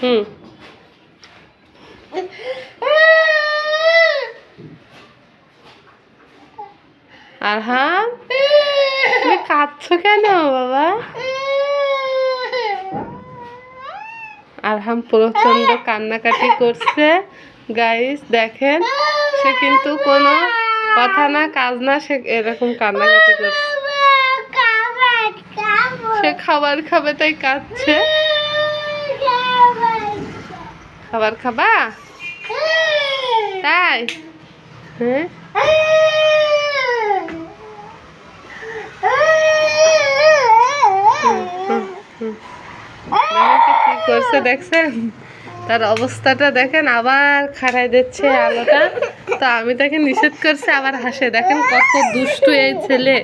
হুম আরহাম তুমি কাঁদছো কেন বাবা? আরহাম প্রচন্ড কান্নাকাটি করছে গাইস, দেখেন সে কিন্তু কোনো কথা না কাজ না, সে এরকম কান্নাকাটি করছে। সে খাবার খাবে তাই কাঁদছে। খাবার খাবা তাই? হ্যাঁ কি করছে দেখছেন? তার অবস্থাটা দেখেন, আবার খাড়াই দিচ্ছে আলোটা। তো আমি তাকে নিষেধ করছি, আবার হাসে। দেখেন কত দুষ্টু এই ছেলে,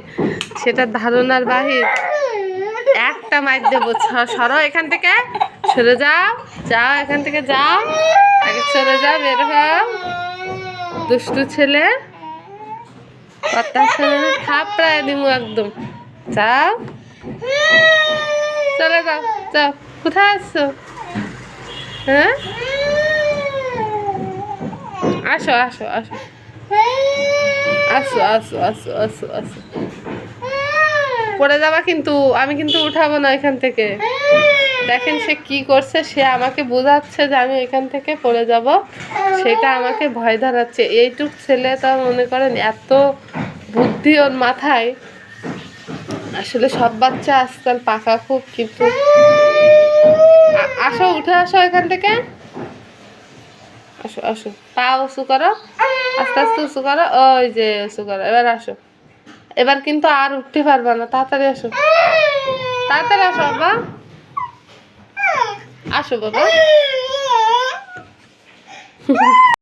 সেটা ধারণার বাহির। একটা মাইর দেবো, সরো এখান থেকে, সরে যাও, যাও এখান থেকে যাও, আগে সরে যাও, বের হও। দুষ্টু ছেলে, কথা শোনে না, থাপড়ায় দিমু একদম। যাও, চলে যাও, যাও। কোথায় আসছো? হ্যাঁ আসো আসো আসো আসো আসো আসো আসো আসো। পড়ে যাবা কিন্তু, আমি কিন্তু উঠাবো না এখান থেকে। দেখেন সে কি করছে, সে আমাকে বোঝাচ্ছে যে আমি এখান থেকে পড়ে যাব, সেটা আমাকে ভয় ধরাচ্ছে। এইটুক ছেলে তো মনে করেন এত বুদ্ধি ওর মাথায়। আসলে সব বাচ্চা আজকাল পাকা খুব, কিন্তু আসো, উঠে আসো এখান থেকে, আসো আসো, পা উঁচু করো, আস্তে আস্তে উঁচু করো, ওই যে উঁচু করো। এবার আসো, এবার কিন্তু আর উঠতে পারবা না, তাড়াতাড়ি আসো, তাড়াতাড়ি আসো বাবা, আসো বাবা।